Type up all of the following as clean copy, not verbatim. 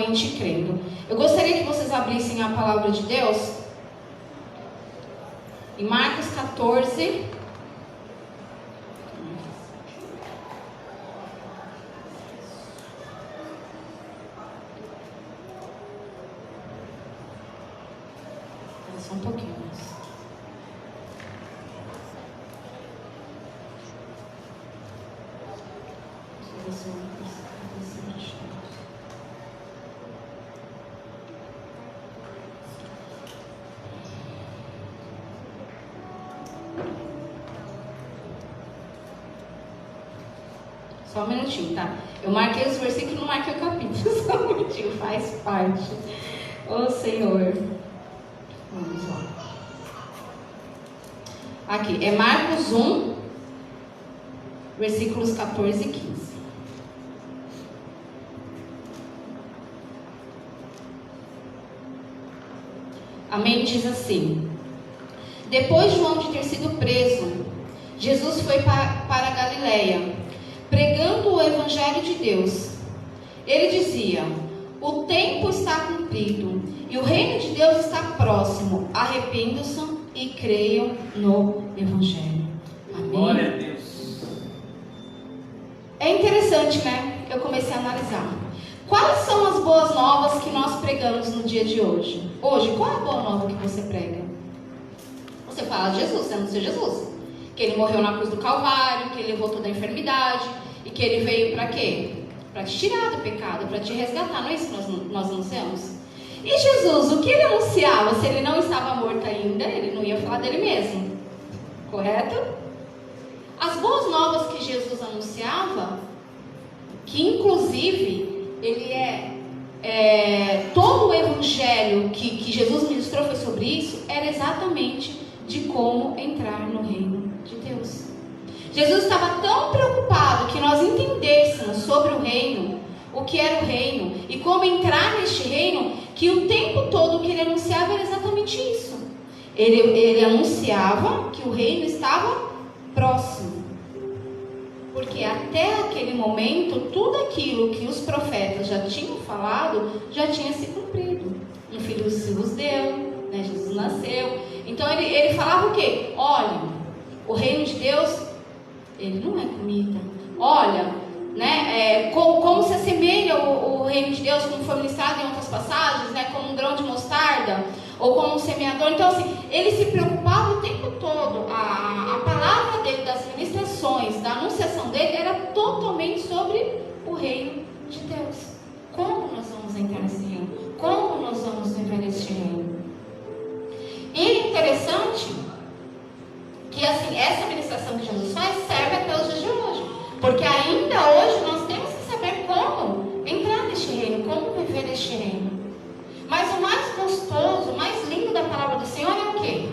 realmente crendo. Eu gostaria que vocês abrissem a palavra de Deus em Marcos 14. Só um pouquinho. Só um minutinho, tá? Eu marquei os versículos, não marquei o capítulo. Só um minutinho, faz parte. Ô Senhor. Vamos lá. Aqui, é Marcos 1, versículos 14 e 15. Amém? Diz assim: depois de João de ter sido preso, Jesus foi para a Galileia, pregando o Evangelho de Deus. Ele dizia: o tempo está cumprido e o reino de Deus está próximo. Arrependam-se e creiam no Evangelho. Amém? Glória a Deus. É interessante, né? Eu comecei a analisar. Quais são as boas novas que nós pregamos no dia de hoje? Hoje, qual é a boa nova que você prega? Você fala de Jesus, você anuncia Jesus. Que Ele morreu na cruz do Calvário, que Ele levou toda a enfermidade e que Ele veio para quê? Para te tirar do pecado, para te resgatar. Não é isso que nós anunciamos? E Jesus, o que Ele anunciava? Se Ele não estava morto ainda, Ele não ia falar dele mesmo. Correto? As boas novas que Jesus anunciava, que inclusive ele todo o evangelho que Jesus ministrou foi sobre isso, era exatamente de como entrar no reino de Deus. Jesus estava tão preocupado que nós entendêssemos sobre o reino, o que era o reino e como entrar neste reino, que o tempo todo o que ele anunciava era exatamente isso. Ele anunciava que o reino estava próximo. Porque até aquele momento, tudo aquilo que os profetas já tinham falado, já tinha se cumprido. Um filho se vos deu, né? Jesus nasceu. Então ele falava o quê? Olha, o reino de Deus, ele não é comida. Olha, né? Como se assemelha o reino de Deus, como foi ministrado em outras passagens, né? Como um grão de mostarda, ou como um semeador. Então assim, ele se preocupava o tempo todo. A palavra dele, das ministrações, da anunciação dele, era totalmente sobre o reino de Deus. Como nós vamos entrar nesse reino? Como nós vamos viver nesse reino? E é interessante que assim, essa ministração que Jesus faz serve até os dias de hoje. Porque ainda hoje nós temos que saber como entrar neste reino, como viver neste reino. Mas o mais gostoso, o mais lindo da palavra do Senhor é o quê?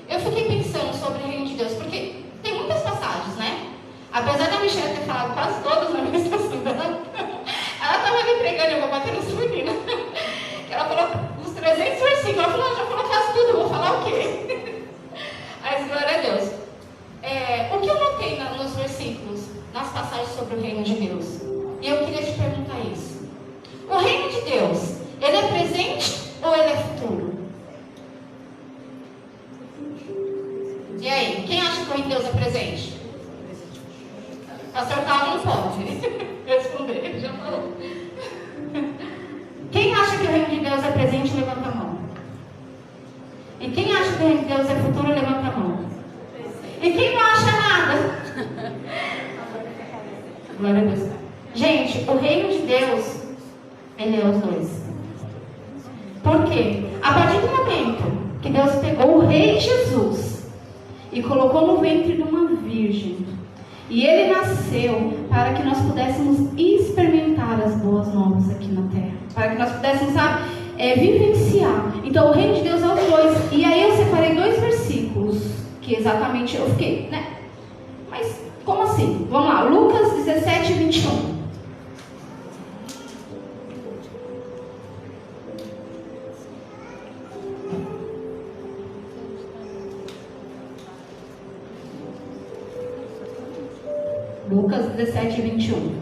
Eu fiquei pensando sobre o reino de Deus, porque tem muitas passagens, né? Apesar da Michelle ter falado quase todas na ministração dela, ela estava me pregando, eu vou bater nessa menina. Ela falou uns 300 versículos, ela falou, já falou quase tudo, eu vou falar o quê? Mas glória a Deus. O que eu notei nos versículos, nas passagens sobre o reino de Deus? E eu queria te perguntar isso. O reino de Deus, ele é presente ou ele é futuro? E aí, quem acha que o reino de Deus é presente? O pastor Paulo não pode responder, ele já falou. Quem acha que o reino de Deus é presente, levanta a mão. E quem acha que o reino de Deus é futuro, levanta a mão. E quem não acha nada? Glória a Deus. Gente, o reino de Deus, ele é os dois. Por quê? A partir do momento que Deus pegou o rei Jesus e colocou no ventre de uma virgem, e ele nasceu para que nós pudéssemos experimentar as boas novas aqui na terra, para que nós pudéssemos, vivenciar. Então o reino de Deus é os dois. E aí eu separei 2 versículos que exatamente eu fiquei, né? Mas como assim? Vamos lá, Lucas 17, 21. Lucas 17, 21.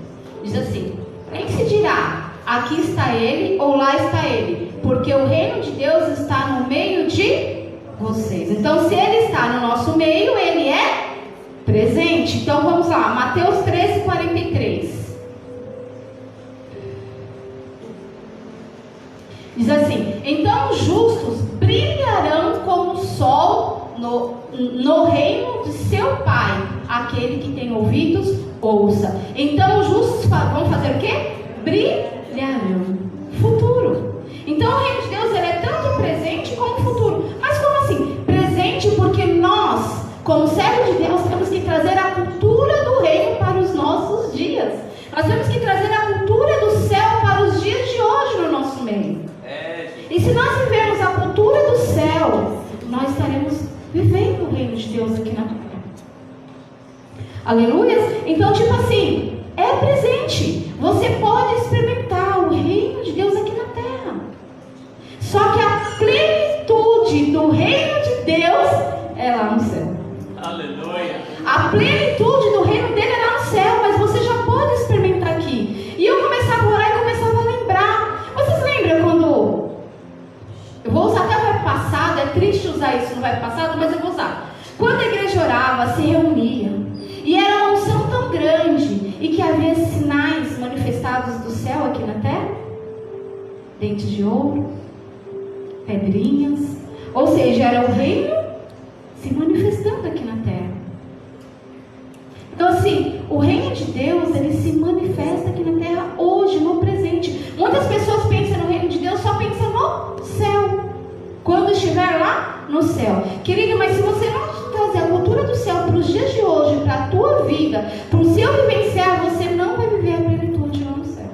Diz assim: nem se dirá, aqui está ele ou lá está ele, porque o reino de Deus está no meio de vocês. Então, se ele está no nosso meio, ele é presente. Então, vamos lá, Mateus 13:43. Diz assim: então os justos brilharão como o sol no reino de seu Pai. Aquele que tem ouvidos, ouça. Então os justos vão fazer o quê? Brilharão. Futuro. Então o reino de Deus, ele é tanto presente como futuro. Mas como assim? Presente porque nós, como servos de Deus, temos que trazer a cultura do reino para os nossos dias. Nós temos que trazer a cultura do céu para os dias de hoje no nosso meio. E se nós vivermos a cultura do céu, nós estaremos vivendo o reino de Deus aqui na terra. Aleluia? Então, tipo assim, é presente. Você pode experimentar o reino de Deus aqui na terra. Só que a plenitude do reino de Deus é lá no céu. Aleluia. A plenitude do reino dele é lá no céu, mas você já pode experimentar aqui. E eu começava a orar e começava a lembrar. Vocês lembram quando... Eu vou usar até o verbo passado, é triste usar isso no verbo passado, mas eu vou usar. Quando a igreja orava, se reunia, e era uma unção tão grande, e que havia sinais manifestados do céu aqui na terra, dentes de ouro, pedrinhas, ou seja, era o reino se manifestando aqui na terra. Então assim, o reino de Deus, ele se manifesta aqui na terra hoje, no presente. Muitas pessoas pensam no reino de Deus, só pensam no céu, quando estiver lá no céu. Querido, mas se você não trazer a cultura do céu para os dias de hoje, para a tua vida, para o seu vivenciar, você não vai viver a plenitude lá no céu.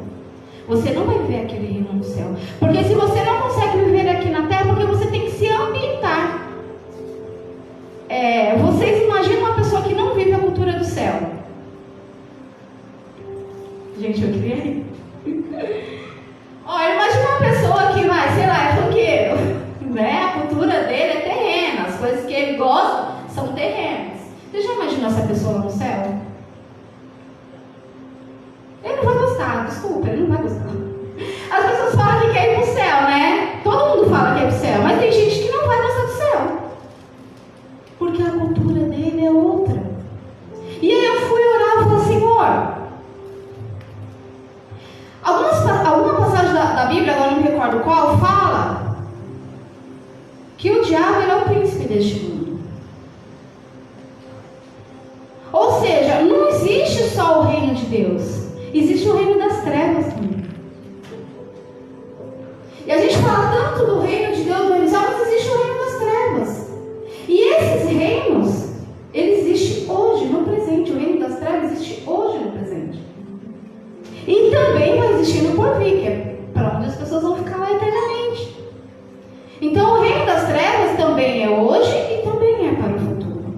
Você não vai viver aquele reino no céu. Porque se você não consegue viver aqui na terra, porque você tem que se ambientar. Vocês imaginam uma pessoa que não vive a cultura do céu? Gente, eu queria rir. Olha, imagina uma pessoa que vai, sei lá, é funkeiro, né? A cultura dele é terrena, as coisas que ele gosta são terrenas. Você já imaginou essa pessoa lá no céu? Ele não vai gostar, desculpa, ele não vai gostar. As pessoas falam que quer ir pro céu, né? Todo mundo fala que quer ir pro céu, mas tem gente que não vai gostar do céu, porque a cultura dele é outra. E aí eu fui orar e falei: Senhor, alguma passagem da Bíblia, agora não me recordo qual, fala que o diabo ele é o príncipe deste mundo. Ou seja, não existe só o reino de Deus, existe o reino das trevas também. E a gente fala tanto do reino de Deus, mas existe o reino das trevas. E esses reinos, ele existe hoje, no presente. O reino das trevas existe hoje, no presente. E também vai existir no porvir, que é para onde as pessoas vão ficar lá eternamente. Então o reino das trevas também é hoje e também é para o futuro.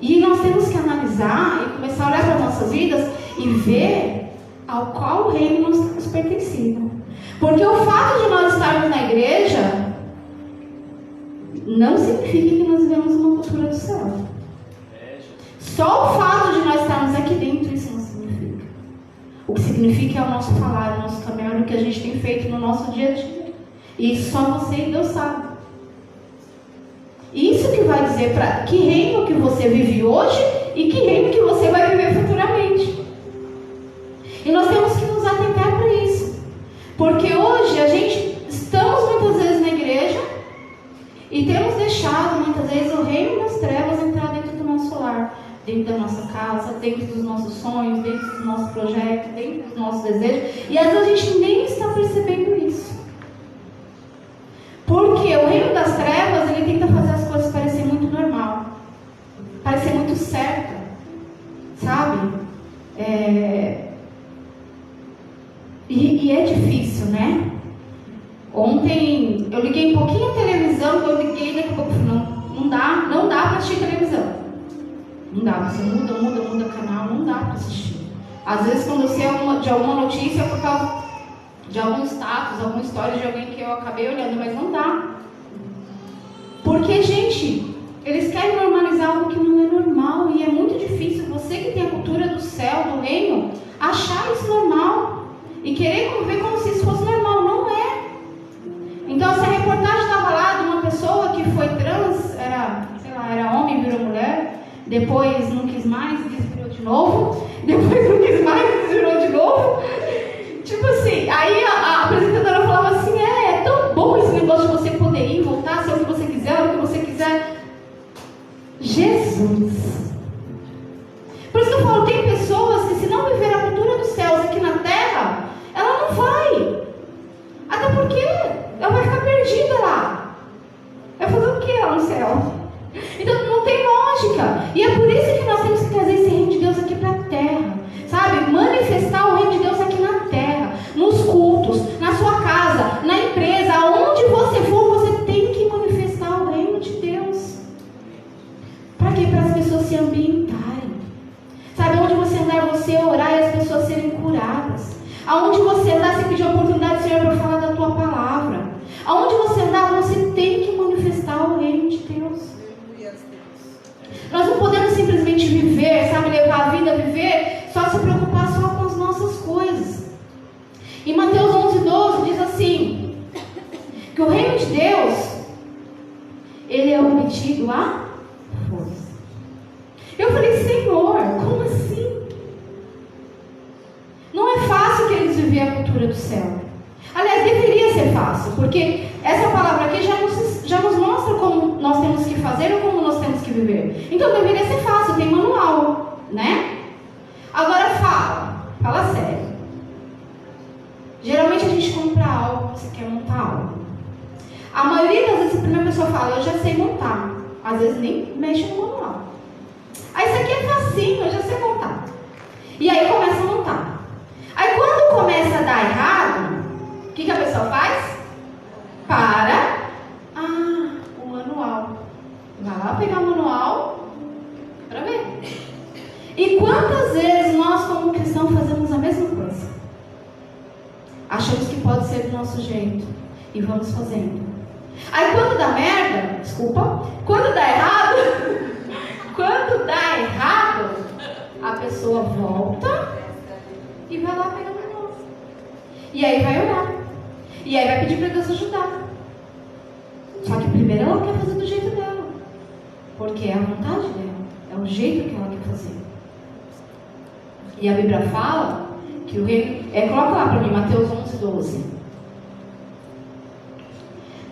E nós temos que analisar e começar a olhar para as nossas vidas e ver ao qual reino nós temos pertencido. Porque o fato de nós estarmos na igreja não significa que nós vivemos uma cultura do céu. Só o fato de nós estarmos aqui dentro, isso não significa. O que significa é o nosso falar, o nosso caminhar, o que a gente tem feito no nosso dia a dia. E isso só você e Deus sabe. Isso que vai dizer para que reino que você vive hoje e que reino que você vai viver futuramente. E nós temos que nos atentar para isso. Porque hoje a gente estamos muitas vezes na igreja e temos deixado muitas vezes o reino das trevas entrar dentro do nosso lar, dentro da nossa casa, dentro dos nossos sonhos, dentro do nosso projeto, dentro dos nossos desejos. E às vezes a gente nem está percebendo isso. Porque o reino das trevas, ele tenta fazer as coisas parecer muito normal, parecer muito certa, sabe? E é difícil, né? Ontem eu liguei um pouquinho a televisão, eu liguei daqui a pouco, não dá para assistir televisão. Não dá, você muda canal, não dá para assistir. Às vezes quando eu sei de alguma notícia é por causa de algum status, alguma história de alguém que eu acabei olhando, mas não dá. Porque, gente, eles querem normalizar algo que não é normal, e é muito difícil você que tem a cultura do céu, do reino, achar isso normal. e querer conviver como se isso fosse normal. Não é. Então, se a reportagem estava lá de uma pessoa que foi trans, era homem, virou mulher, depois não quis mais, desvirou de novo, depois não quis mais, desvirou de novo. Tipo assim, aí a apresentadora falava assim, é tão bom esse negócio de você poder ir, voltar, ser o que você quiser, o que você quiser. Jesus! Por isso que eu falo, tem pessoas que se não viver a cultura dos céus aqui na terra, ela não vai. Até porque ela vai ficar perdida lá. Vai fazer o que lá no céu? Então não tem lógica. E é por isso que nós temos que trazer esse reino de Deus aqui para a terra. Sabe? Manifestar o reino de Deus aqui na terra. Nos cultos, na sua casa, na empresa, aonde você for, você tem que manifestar o reino de Deus. Para quê? Para as pessoas se ambientarem. Sabe? Onde você andar, você orar e as pessoas serem curadas. Aonde você andar, você pedir a oportunidade do Senhor para falar da tua palavra. Aonde você andar, você tem que manifestar o reino de Deus. Nós não podemos simplesmente viver, sabe, levar a vida a viver, só se preocupar só com as nossas coisas. Em Mateus 11:12 diz assim, que o reino de Deus, ele é obtido à força. Eu falei, Senhor, como assim? Não é fácil que eles viver a cultura do céu. Aliás, deveria ser fácil, porque essa palavra aqui já nos mostra como nós temos que fazer ou como nós temos que viver. Então deveria ser fácil, tem manual, né? Agora fala sério. Geralmente a gente compra algo, você quer montar algo. A maioria das vezes a primeira pessoa fala, eu já sei montar. Às vezes nem mexe no manual. Aí isso aqui é facinho, eu já sei montar. E aí começa a montar. Aí quando começa a dar errado, o que a pessoa faz? Para. O manual. Vai lá pegar o manual para ver. E quantas vezes nós como cristãos fazemos a mesma coisa? Achamos que pode ser do nosso jeito. E vamos fazendo. Aí quando dá merda, quando dá errado, a pessoa volta e vai lá pegar o manual. E aí vai orar. E aí vai pedir para Deus ajudar. Só que primeiro ela quer fazer do jeito dela. Porque é a vontade dela. É o jeito que ela quer fazer. E a Bíblia fala que o reino... coloca lá para mim, Mateus 11:12.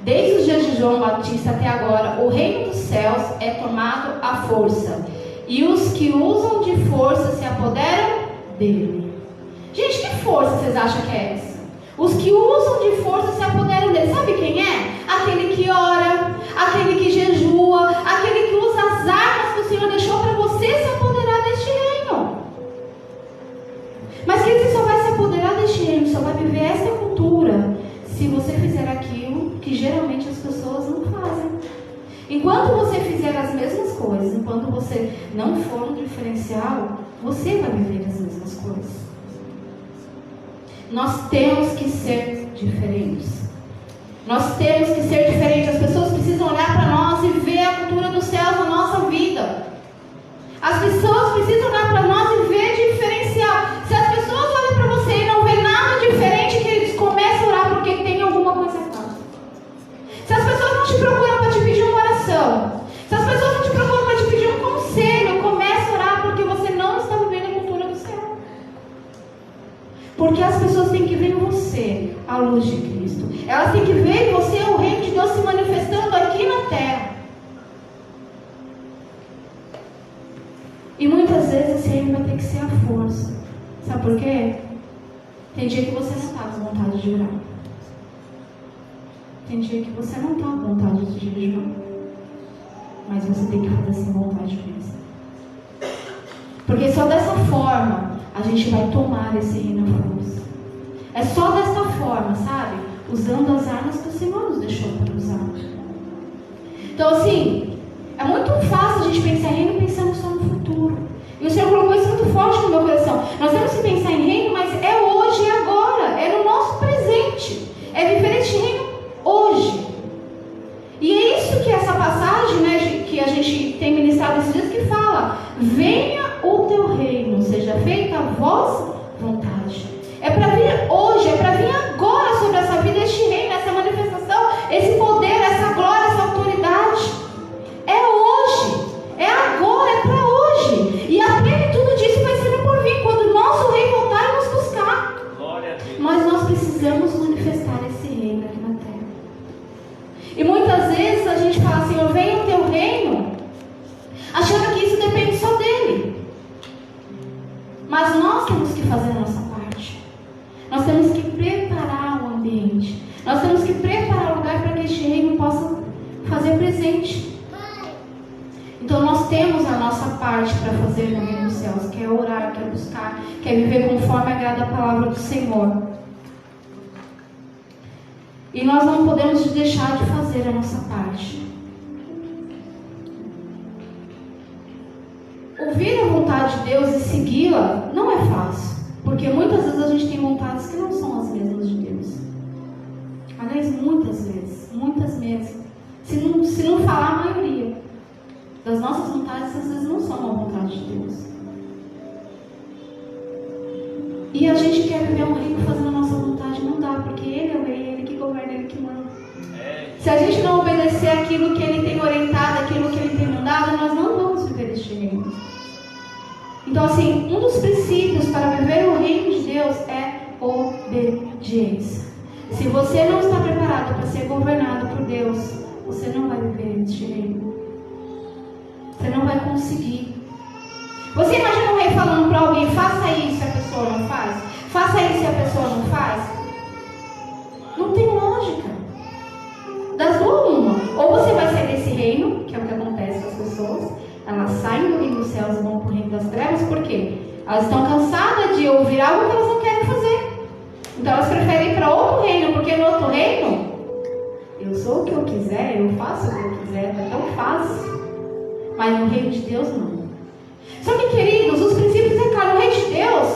Desde os dias de João Batista até agora, o reino dos céus é tomado à força. E os que usam de força se apoderam dele. Gente, que força vocês acham que é essa? Os que usam de força se apoderam dele. Sabe quem é? Aquele que ora, aquele que jejua, aquele que usa as armas que o Senhor deixou para você se apoderar deste reino. Mas que você só vai se apoderar deste reino, só vai viver essa cultura se você fizer aquilo que geralmente as pessoas não fazem. Enquanto você fizer as mesmas coisas, enquanto você não for um diferencial, você vai viver as mesmas coisas. Nós temos que ser diferentes. Nós temos que ser diferentes. As pessoas precisam olhar para nós e ver a cultura dos céus na nossa vida. As pessoas precisam olhar para nós e ver diferencial. Se as pessoas olham para você e não vê nada diferente, que eles começam a orar porque tem alguma coisa errada. Se as pessoas não te procuram para te pedir uma oração, se as pessoas não te procuram para te pedir um conselho, comece a orar porque você não está vivendo a cultura do céu. Porque as pessoas têm que ver em você a luz de Cristo. Elas têm que ver em você o reino de Deus se manifestando aqui na terra. E muitas vezes esse reino vai ter que ser a força. Sabe por quê? Tem dia que você não está com vontade de orar. Tem dia que você não está com vontade de jejuar. Mas você tem que fazer sem vontade mesmo. Porque só dessa forma a gente vai tomar esse reino à força. É só dessa forma, sabe? Usando as armas que o Senhor nos deixou para usar. Então assim, é muito fácil a gente pensar em reino pensando só no futuro. E o Senhor colocou isso muito forte no meu coração. Nós temos que pensar em reino, mas é hoje e agora. É no nosso presente. É viver este reino hoje. E é isso que essa passagem, né, que a gente tem ministrado esses dias, que fala: venha o teu reino, seja feita a vossa vontade. É para vir hoje. temos que preparar o ambiente. Nós temos que preparar o lugar para que este reino possa fazer presente. Então nós temos a nossa parte para fazer no reino dos céus, que é orar, que é buscar, que é viver conforme agrada a palavra do Senhor. E nós não podemos deixar de fazer a nossa parte. Ouvir a vontade de Deus e segui-la não é fácil, porque muitas vezes a gente tem vontades que não são as mesmas de Deus. Aliás, muitas vezes. Se não falar a maioria das nossas vontades, às vezes não são a vontade de Deus. E a gente quer viver um reino fazendo a nossa vontade, não dá, porque Ele é o rei, Ele que governa, Ele que manda. Se a gente não obedecer aquilo que Ele tem orientado, aquilo que Ele tem mandado, nós não vamos viver este reino. Então, assim, um dos princípios para viver o reino de Deus é obediência. Se você não está preparado para ser governado por Deus, você não vai viver este reino. Você não vai conseguir. Você imagina um rei falando para alguém: faça isso e a pessoa não faz? Faça isso e a pessoa não faz? Não tem lógica. Das duas uma. Ou você vai sair desse reino, que é o que acontece com as pessoas, elas saem do reino dos céus e vão para o reino das trevas. Por quê? Elas estão cansadas de ouvir algo que elas não querem fazer. Então elas preferem ir para outro reino, porque no outro reino eu sou o que eu quiser, eu faço o que eu quiser, é tão fácil. Mas no reino de Deus não. Só que, queridos, os princípios é claro. No reino de Deus,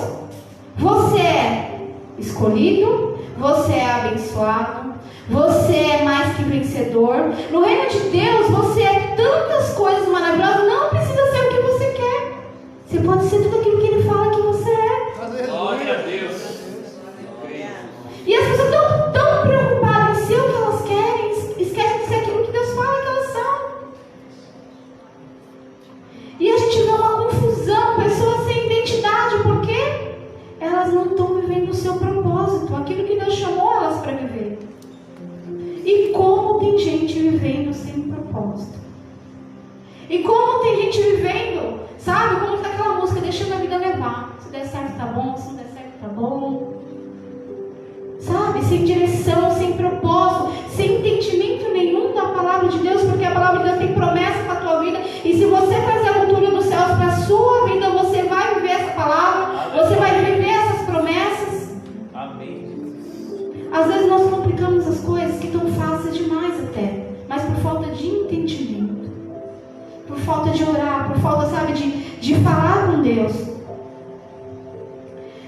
você é escolhido, você é abençoado, você é mais que vencedor. No reino de Deus, você é tantas coisas maravilhosas. Não precisa ser o que você quer. Você pode ser tudo aquilo que Ele fala que você é. Glória a Deus. E as pessoas estão tão preocupadas em ser o que elas querem, esquecem de ser aquilo que Deus fala que elas são. E a gente vê uma confusão, pessoas sem identidade, porque elas não estão vivendo o seu propósito, aquilo que Deus chamou elas para viver. E como tem gente vivendo sem propósito. E como tem gente vivendo, sabe, como está aquela música, deixando a vida levar. Se der certo tá bom, se não der certo tá bom. Sabe, sem direção, sem propósito, sem entendimento nenhum da palavra de Deus, porque a palavra de Deus tem promessa para a tua vida. E se você trazer a cultura dos céus para a sua vida, você vai viver essa palavra, você vai viver essas promessas. Amém. Às vezes nós complicamos as coisas que estão fáceis demais até, mas por falta de entendimento, por falta de orar, por falta, sabe, de falar com Deus.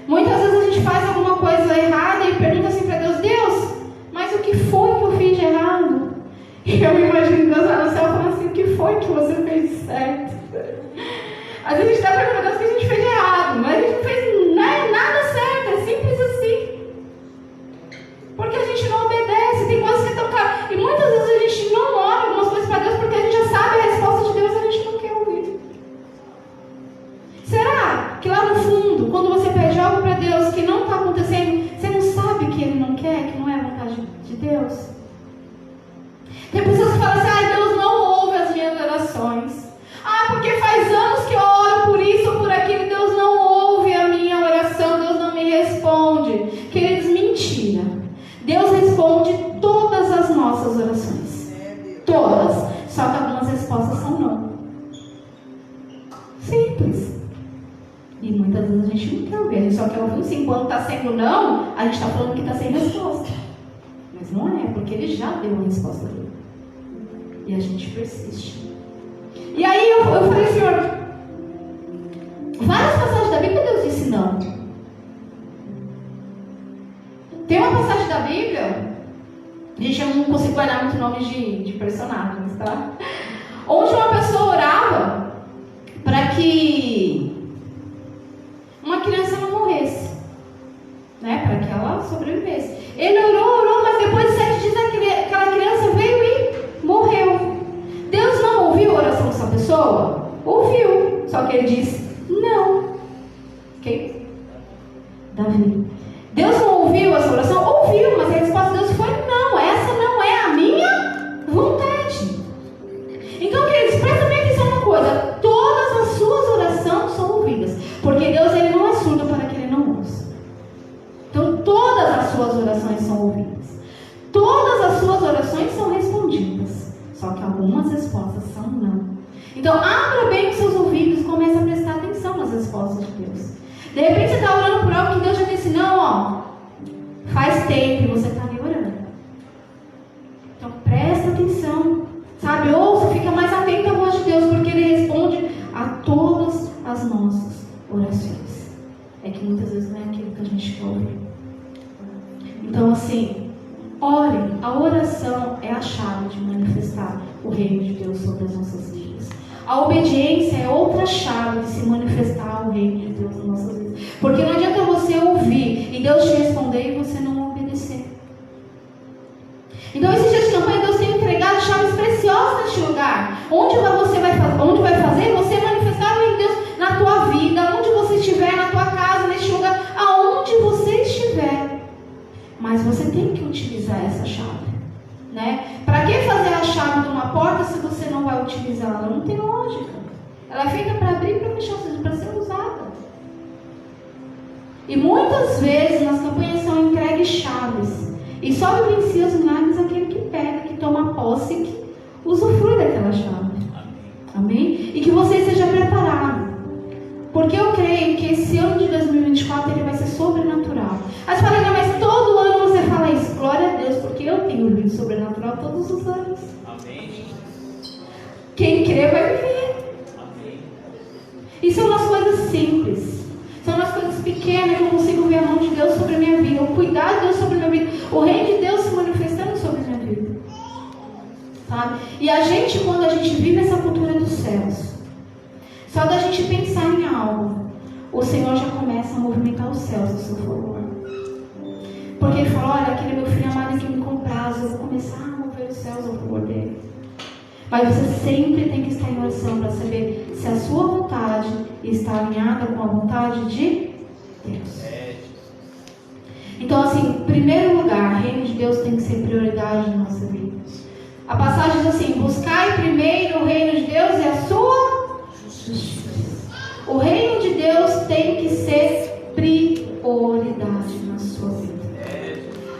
Muitas vezes a gente faz alguma coisa errada e pergunta assim para Deus: Deus, mas o que foi que eu fiz de errado? E eu me imagino Deus lá no céu falando assim: o que foi que você fez de certo? Às vezes a gente está perguntando a Deus o que a gente fez de errado, mas a gente não fez nada certo, é simples assim. Porque a gente não obedece, tem coisas que estão claras. E muitas vezes a gente não ora algumas coisas para Deus porque a gente já sabe a resposta de Deus e a gente não quer ouvir. Será que lá no fundo, quando você pede algo para Deus que não está acontecendo, você não sabe que Ele não quer, que não é a vontade de Deus? Tem pessoas que falam assim: ah, Deus não ouve as minhas orações. Ah, porque faz anos que eu oro por isso ou por aquilo, Deus não ouve a minha oração, Deus não me responde. Queridos, mentira. Deus responde todas as nossas orações. Todas. Só que algumas respostas são não. Simples. E muitas vezes a gente não quer ouvir. A gente só quer ouvir sim. Quando está sendo não, a gente está falando que está sem resposta. Mas não é, porque Ele já deu a resposta dele. E a gente persiste. E aí eu falei: Senhor, várias passagens da Bíblia Deus disse não. Tem uma passagem da Bíblia, gente, eu não consigo guardar muito nomes de personagens, tá? Onde uma pessoa orava para que uma criança não morresse, né? Para que ela sobrevivesse. Ele orou, mas depois de 7 dias aquela criança veio e morreu. Deus não ouviu a oração dessa pessoa? Ouviu, só que Ele disse não. Ok? Davi. Deus não ouviu essa oração? Ouviu, mas a resposta de Deus foi não. Essa não é a minha vontade. Então, queridos, presta bem atenção numa coisa: todas as suas orações são ouvidas, porque Deus, Ele não é surdo para que Ele não ouça. Então todas suas orações são ouvidas. Todas as suas orações são respondidas. Só que algumas respostas são não. Então, abra bem os seus ouvidos e comece a prestar atenção nas respostas de Deus. De repente, você está orando por algo que Deus já disse, não, ó, faz tempo e você está ali orando. Então, presta atenção, sabe? Ouça, fica mais atento à voz de Deus, porque Ele responde a todas as nossas orações. É que muitas vezes não é aquilo que a gente quer ouvir. Então, assim, ore. A oração é a chave de manifestar o reino de Deus sobre as nossas vidas. A obediência é outra chave de se manifestar o reino de Deus nas nossas vidas. Porque não adianta você ouvir e Deus te responder e você não obedecer. Então, esses dias de campanha, Deus tem entregado chaves preciosas neste lugar. Onde vai fazer você manifestar o reino de Deus na tua vida, onde você estiver, na tua casa, neste lugar, aonde você estiver. Mas você tem que utilizar essa chave, né? Para que fazer a chave de uma porta se você não vai utilizá-la? Não tem lógica. Ela é feita para abrir e para fechar, ou seja, para ser usada. E muitas vezes nas campanhas são entregues chaves. E só vivencia os milagres aquele que pega, que toma posse e que usufrui daquela chave. Amém? E que você esteja preparado. Porque eu creio que esse ano de 2024 ele vai ser sobrenatural. Aí você fala, não, mas todo ano você fala isso. Glória a Deus, porque eu tenho vivido sobrenatural todos os anos. Amém. Quem crê vai viver. Amém. E são nas coisas simples. São nas coisas pequenas que eu consigo ver a mão de Deus sobre a minha vida. O cuidado de Deus sobre a minha vida. O reino de Deus se manifestando sobre a minha vida. Sabe? E a gente, quando a gente vive essa cultura dos céus, só da gente pensar em algo, o Senhor já começa a movimentar os céus do seu favor. Porque Ele falou, olha, aquele é meu filho amado em quem me compraz, eu vou começar a mover os céus ao favor dele. Mas você sempre tem que estar em oração para saber se a sua vontade está alinhada com a vontade de Deus. Então, assim, em primeiro lugar, o reino de Deus tem que ser prioridade na nossa vida. A passagem diz assim, buscai primeiro o reino de Deus e a sua justiça. O reino de Deus tem que ser prioridade na sua vida.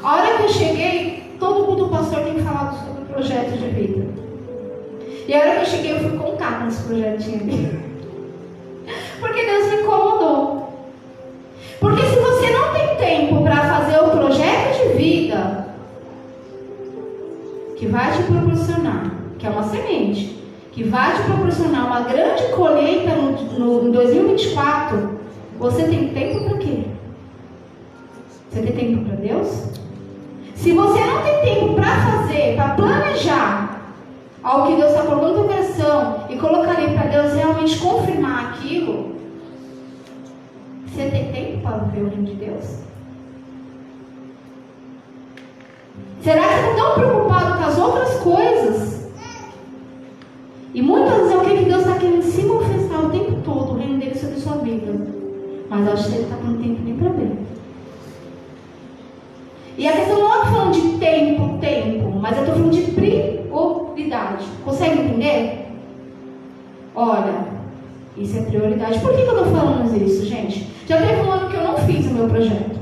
A hora que eu cheguei, todo mundo, o pastor tem falado sobre o projeto de vida. E a hora que eu cheguei, eu fui contar quantos projetinhos ali. Porque Deus me incomodou. Porque se você não tem tempo para fazer o projeto de vida, que vai te proporcionar, que é uma semente, que vai te proporcionar uma grande colheita em 2024, você tem tempo para quê? Você tem tempo para Deus? Se você não tem tempo para fazer, para planejar algo que Deus está colocando no teu coração e colocar ali para Deus realmente confirmar aquilo, você tem tempo para viver o reino de Deus? Será que você está tão preocupado com as outras coisas? E muitas vezes é o que Deus está querendo se manifestar o tempo todo, o reino dele sobre a sua vida. Mas acho que ele está tendo tempo nem para ver. E a questão não é falando de tempo, mas eu estou falando de prioridade. Consegue entender? Olha, isso é prioridade. Por que eu estou falando isso, gente? Já teve um ano que eu não fiz o meu projeto.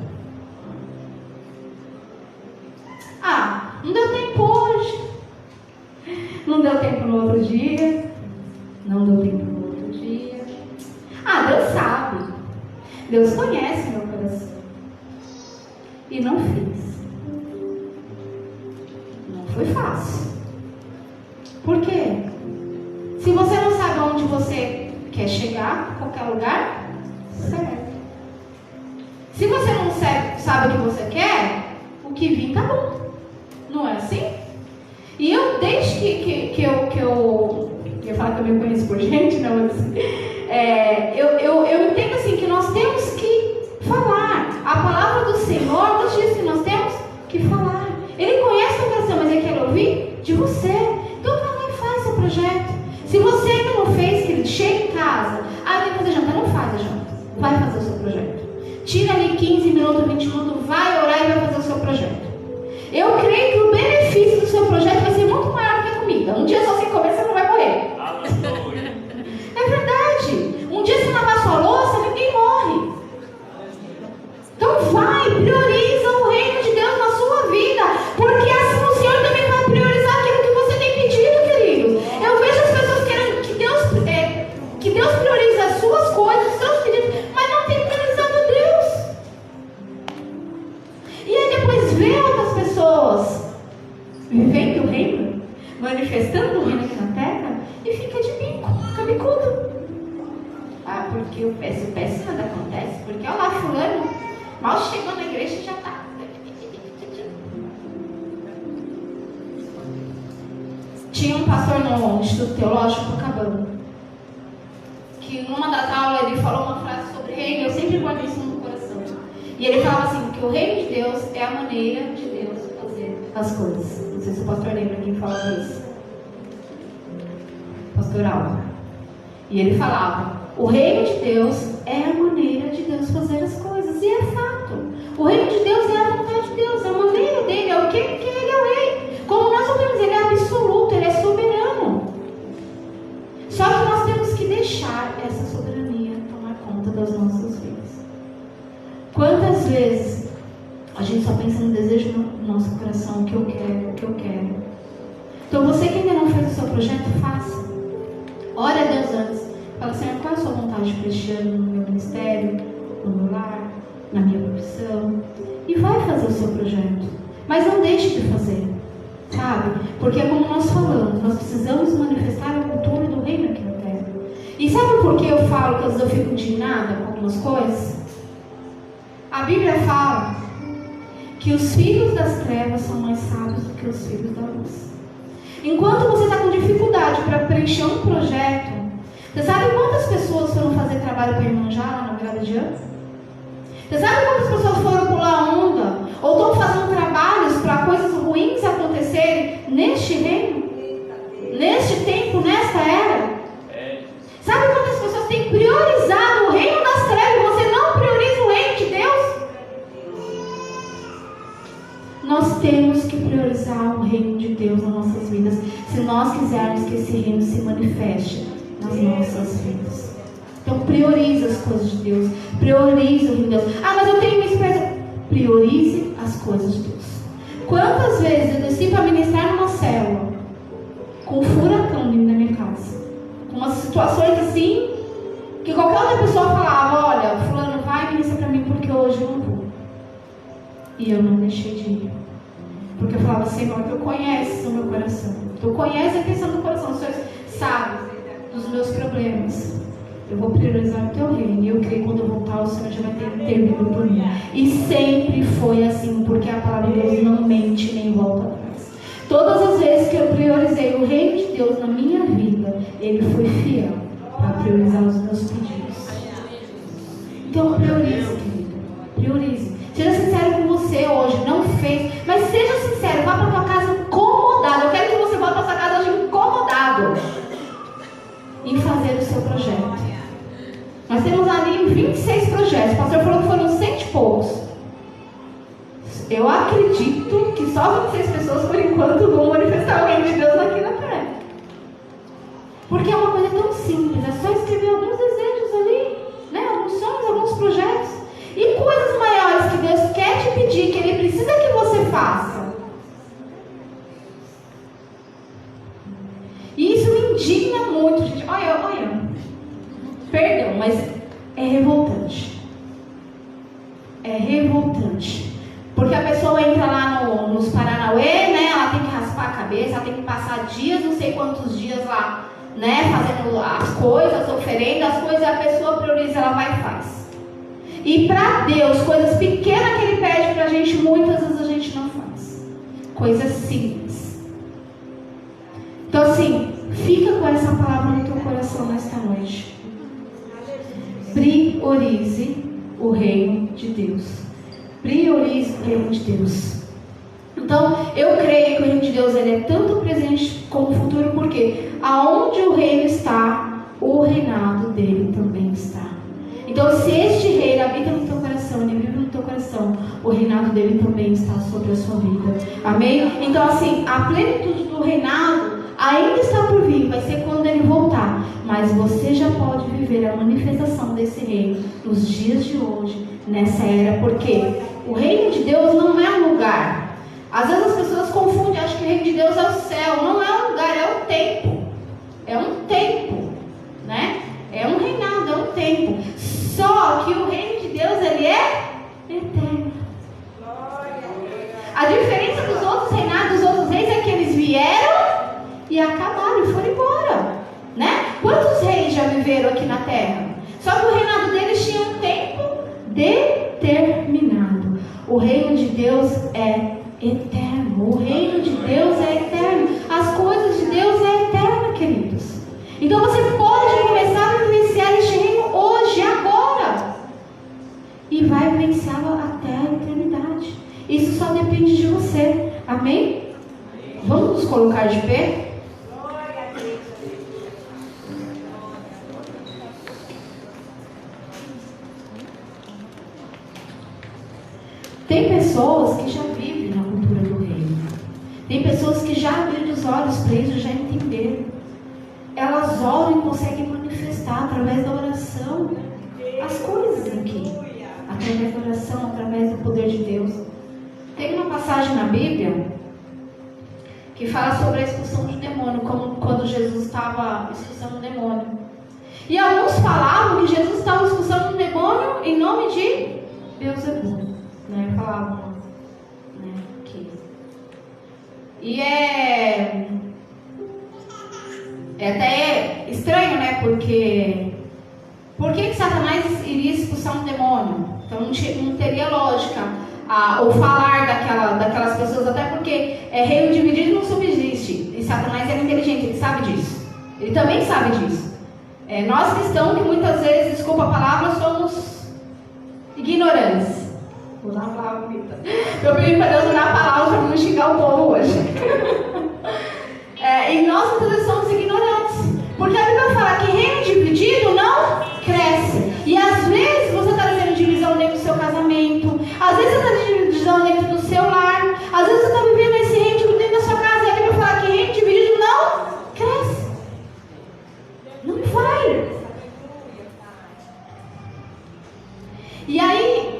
Ah, não deu tempo hoje. Não deu tempo no outro dia. Não deu tempo no outro dia. Ah, Deus sabe. Deus conhece meu coração. E não fiz. Não foi fácil. Por quê? Se você não sabe aonde você quer chegar, qualquer lugar, serve. Se você não sabe o que você quer, o que vir tá bom. Não é assim? E eu, desde que eu ia falar que eu me conheço por gente, não, mas eu entendo assim que nós temos que falar. A palavra do Senhor nos diz que nós temos que falar. Ele conhece a coração, mas ele quer ouvir de você. Então vai lá e faz seu projeto. Se você ainda não fez, querido, chega em casa. Ah, eu tenho que fazer janta. Não faz a janta. Vai fazer o seu projeto. Tira ali 15 minutos, 20 minutos, vai orar e vai fazer o seu projeto. Eu creio que o benefício do seu projeto vai ser muito maior do que a comida. Um dia só sem comer, você não vai morrer. É verdade. Um dia sem lavar sua louça, ninguém morre. Então vai, prioriza o reino de vê outras pessoas vivendo o reino, manifestando o reino aqui na terra, e fica de bico, fica bicudo. Ah, porque o péssimo nada acontece, porque olha lá, fulano, mal chegou na igreja e já está. Tinha um pastor no Instituto Teológico Copacabana, que numa das aulas ele falou uma frase sobre reino, e eu sempre guardo isso no coração. E ele falava assim, que o reino de Deus é a maneira de Deus fazer as coisas. Não sei se o pastor lembra quem falava isso. Pastor Alva. E ele falava, o reino de Deus é a maneira de Deus fazer as coisas. E é fato. O reino de Deus é a vontade de Deus, é a maneira dele, é o que ele quer, ele é o rei. Como nós sabemos, ele é absoluto, ele é soberano. Só que nós temos que deixar essa soberania tomar conta das nossas vidas. Quantas vezes a gente só pensa no desejo no nosso coração, o que eu quero, o que eu quero. Então você que ainda não fez o seu projeto, faça. Ore a Deus antes. Fala, Senhor, qual é a sua vontade para este ano no meu ministério, no meu lar, na minha profissão? E vai fazer o seu projeto. Mas não deixe de fazer. Sabe? Porque é como nós falamos, nós precisamos manifestar a cultura do reino aqui na terra. E sabe por que eu falo que às vezes eu fico indignada com algumas coisas? A Bíblia fala que os filhos das trevas são mais sábios do que os filhos da luz. Enquanto você está com dificuldade para preencher um projeto, você sabe quantas pessoas foram fazer trabalho para Irmã lá na virada de ano? Você sabe quantas pessoas foram pular onda? Ou estão fazendo trabalhos para coisas ruins acontecerem neste reino? Neste tempo, nesta era? Sabe quantas pessoas têm priorizado o reino das trevas e você não prioriza o reino de Deus? Nós temos que priorizar o reino de Deus nas nossas vidas, se nós quisermos que esse reino se manifeste nas nossas vidas. Então priorize as coisas de Deus, priorize o reino de Deus. Ah, mas eu tenho uma experiência. Priorize as coisas de Deus. Quantas vezes eu desci para ministrar numa célula com um furacão dentro da minha casa, com umas situações assim que qualquer outra pessoa falava, olha, fulano, vai ministrar para mim porque hoje eu não vou. E eu não deixei de ir, porque eu falava, Senhor, tu conheces o meu coração, tu conheces a intenção do coração, o Senhor sabe dos meus problemas. Eu vou priorizar o teu reino. E eu creio que quando eu voltar, o Senhor já vai ter terminado por mim. E sempre foi assim, porque a palavra de Deus não mente nem volta atrás. Todas as vezes que eu priorizei o reino de Deus na minha vida, Ele foi fiel para priorizar os meus pedidos. Então priorize, querido. Priorize. Seja sincero com você hoje. Não fez, mas seja sincero. Vá para a tua casa incomodado. Eu quero que você vá para a sua casa hoje incomodado em fazer o seu projeto. Nós temos ali 26 projetos. O pastor falou que foram 100 e poucos. Eu acredito que só 26 pessoas, por enquanto, vão manifestar o reino de Deus aqui na terra. Porque é uma coisa tão simples. É só escrever alguns desejos ali, né? Alguns sonhos, alguns projetos. E coisas maiores que Deus quer te pedir, que Ele precisa que você faça. E isso me indigna muito, gente. Olha. Perdão, mas é revoltante. É revoltante. Porque a pessoa entra lá nos Paranauê, né? Ela tem que raspar a cabeça, ela tem que passar dias, não sei quantos dias lá, né? Fazendo as coisas, oferendo as coisas, a pessoa prioriza, ela vai e faz. E para Deus, coisas pequenas que Ele pede pra gente, muitas vezes a gente não faz. Coisas simples. Então assim, fica com essa palavra no teu coração nesta noite. Priorize o reino de Deus. Priorize o reino de Deus. Então, eu creio que o reino de Deus ele é tanto presente como futuro, porque aonde o reino está, o reinado dele também está. Então, se este rei habita no teu coração, ele vive no teu coração, o reinado dele também está sobre a sua vida. Amém? Então, assim, a plenitude do reinado ainda está por vir, vai ser quando ele voltar. Mas você já pode viver a manifestação desse reino nos dias de hoje, nessa era, porque o reino de Deus não é um lugar. Às vezes as pessoas confundem, acham que o reino de Deus é o céu. Não é um lugar, é um tempo. É um tempo, né? É um reinado, é um tempo. Só que o reino de Deus, ele é eterno. A diferença dos outros reinados, dos outros reis, é que eles vieram e acabaram e foram embora, né? Quantos reis já viveram aqui na terra? Só que o reinado deles tinha um tempo determinado. O reino de Deus é eterno. O reino de Deus é eterno. As coisas de Deus é eterna, queridos. Então você pode começar a vivenciar este reino hoje, agora. E vai vivenciá-lo até a eternidade. Isso só depende de você. Amém? Vamos nos colocar de pé? Tem pessoas que já vivem na cultura do reino. Tem pessoas que já abriram os olhos para isso, já entenderam. Elas oram e conseguem manifestar através da oração as coisas aqui. Através da oração, através do poder de Deus. Tem uma passagem na Bíblia que fala sobre a expulsão de demônio, como quando Jesus estava expulsando o demônio. E alguns falavam que Jesus estava expulsando o demônio em nome de Beelzebub. Né? Falavam, né? Que... E é até estranho, né? Porque por que Satanás iria expulsar um demônio? Então não teria lógica o falar daquelas pessoas, até porque reino dividido não subsiste. E Satanás era inteligente, ele sabe disso. Ele também sabe disso. Nós cristãos, que muitas vezes, desculpa a palavra, somos ignorantes. Vou usar a palavra bonita. Eu pedi para Deus usar a palavra para não xingar o povo hoje. E nós muitas vezes somos ignorantes. Porque a Bíblia fala que reino dividido não cresce. E às vezes você está vivendo divisão dentro do seu casamento. Às vezes você está vivendo divisão dentro do seu lar. Às vezes você está vivendo esse reino dividido dentro da sua casa. E a Bíblia fala que reino dividido não cresce. Não vai. E aí,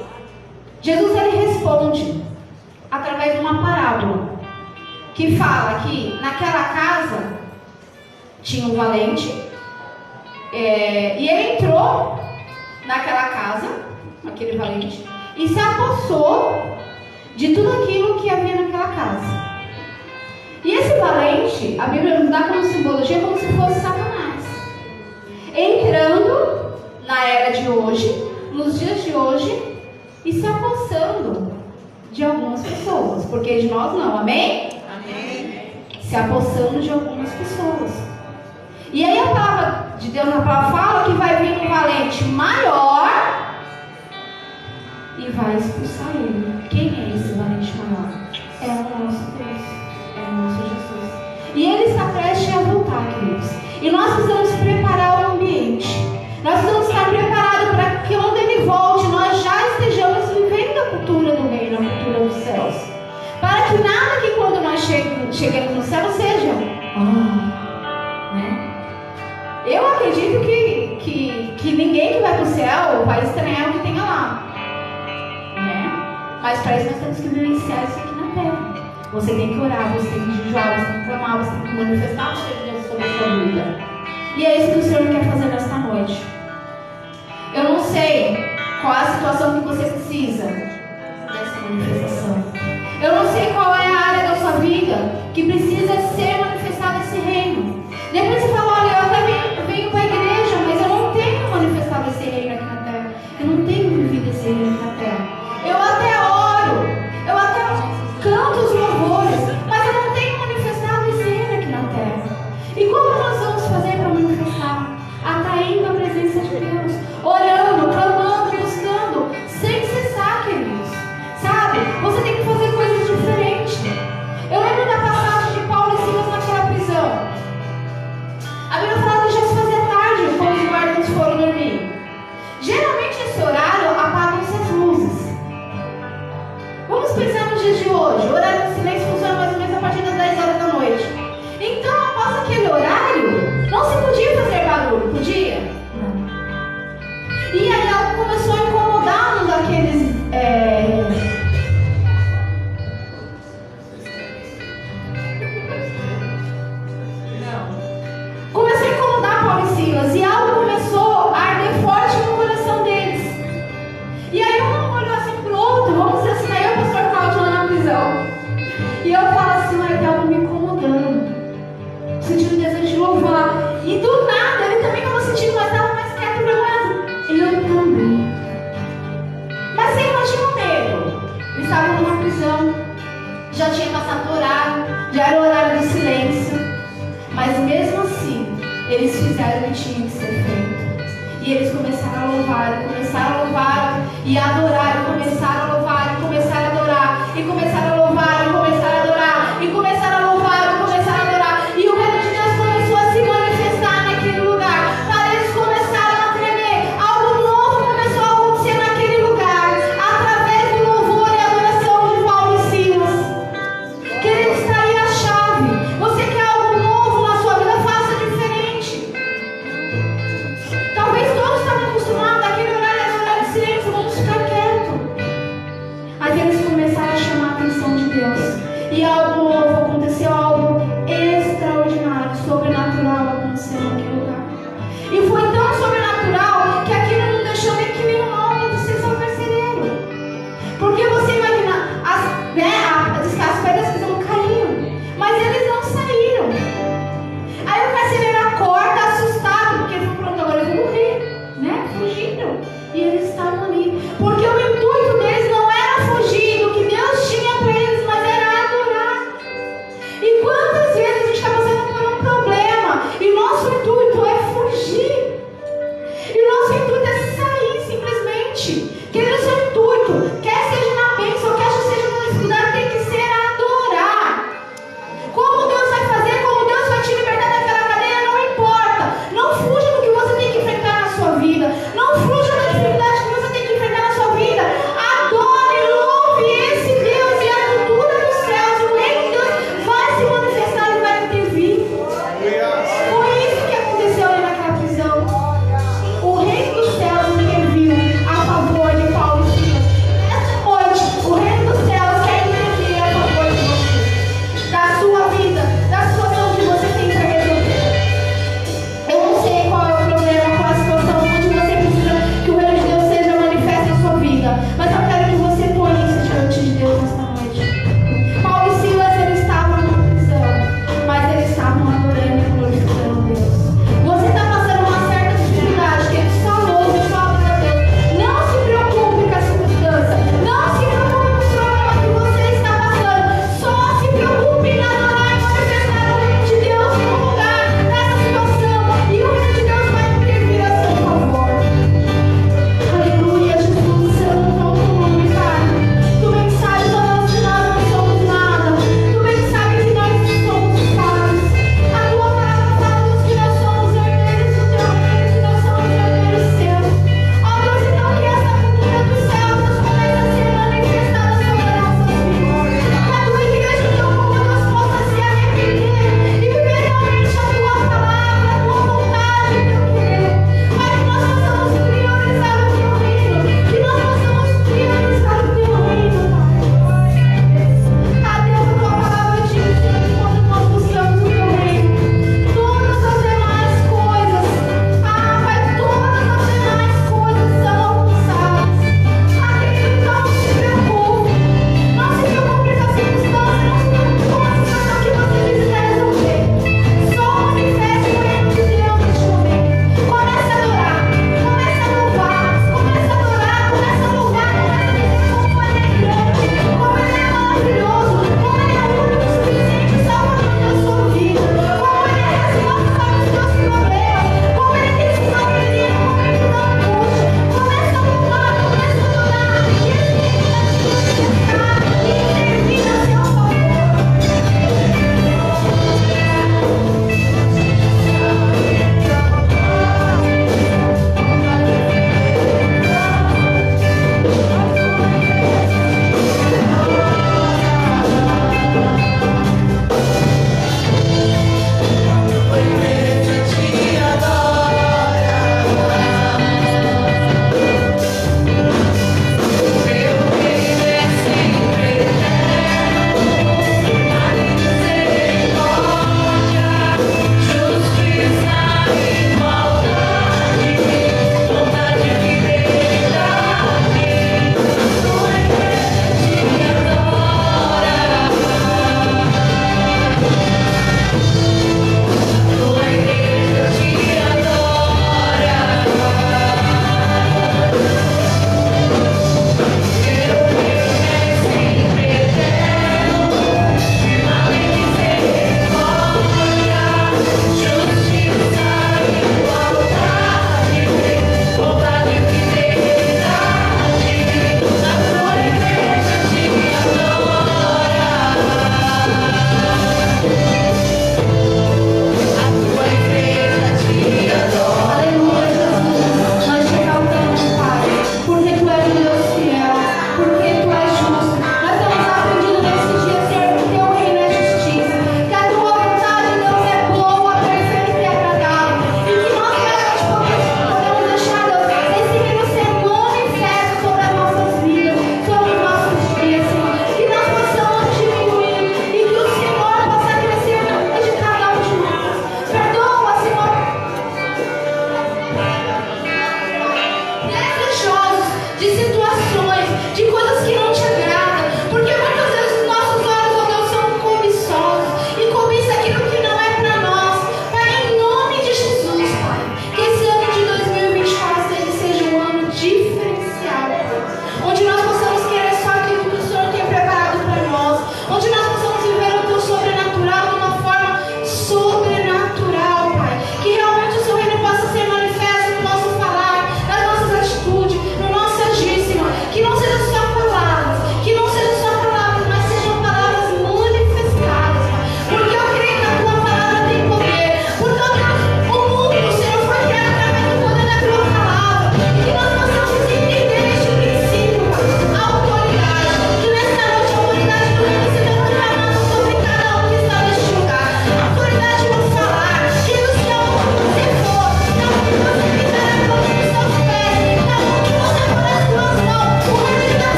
Jesus ele responde através de uma parábola que fala que naquela casa tinha um valente e ele entrou naquela casa, aquele valente, e se apossou de tudo aquilo que havia naquela casa. E esse valente, a Bíblia nos dá como simbologia como se fosse Satanás, entrando na era de hoje, nos dias de hoje, e se apossando de algumas pessoas, porque de nós não, amém? Amém. Se apossando de algumas pessoas. E aí a palavra de Deus na palavra fala que vai vir um valente maior e vai expulsar ele. Quem é esse valente maior? É o nosso Deus, é o nosso Jesus. E ele está prestes a voltar, queridos. E nós precisamos preparar o ambiente. Nós precisamos estar preparados para que quando ele volte, nós já estejamos vivendo a cultura do reino, a cultura dos céus. Para que nada que quando nós cheguemos no céu seja né? Eu acredito que ninguém que vai para o céu vai estranhar o que tenha lá, né? Mas para isso nós temos que vivenciar isso aqui na terra. Você tem que orar, você tem que jejuar, você tem que clamar, você tem que manifestar o cheiro de Deus sobre a sua vida. E é isso que o Senhor quer fazer nesta noite. Eu não sei qual é a situação que você precisa dessa manifestação. Eu não sei qual é a área da sua vida que precisa ser manifestada esse reino. Depois você fala, olha, eu até venho para a igreja, mas eu não tenho manifestado esse reino aqui na terra. Eu não tenho vivido esse reino aqui na terra. Eu até oro, eu até canto os louvores, mas eu não tenho manifestado esse reino aqui na terra. E como nós vamos fazer para manifestar? Atraindo a presença de Deus, orando, clamando, buscando, sem cessar, queridos. Sabe? Você tem que fazer coisas diferentes. Eu lembro da passagem de Paulo e Silas naquela prisão. A Bíblia fala que já se fazia tarde quando os guardas foram dormir. Geralmente nesse horário apagam-se as luzes. Vamos pensar nos dias de hoje. O horário de silêncio funciona mais ou menos a partir das 10 horas da noite. Então, após aquele horário, não se podia fazer barulho, podia? Não. E aí algo começou a incomodar um daqueles começou a incomodar Paulo e Silas, e algo começou a arder forte no coração deles. E aí um olhou assim pro outro, vamos dizer assim, aí o pastor Cláudio lá na prisão. já tinha passado do horário, já era o horário do silêncio. Mas mesmo assim, eles fizeram o que tinha que ser feito. E eles começaram a louvar, e a adorar, e começaram a louvar, e começaram a adorar, e começaram a louvar, e começaram a adorar, e começaram a louvar, e começaram a adorar. E o reino de Deus começou a se manifestar naquele lugar. Paredes começaram a tremer, algo novo começou a acontecer naquele lugar, através do louvor e adoração de Paulo e Silas. Querido, está aí a chave. Você quer algo novo na sua vida? Faça diferente. Talvez todos estavam acostumados àquele horário de silêncio. Vamos ficar quietos.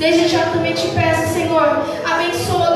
Desde já também te peço, Senhor, abençoa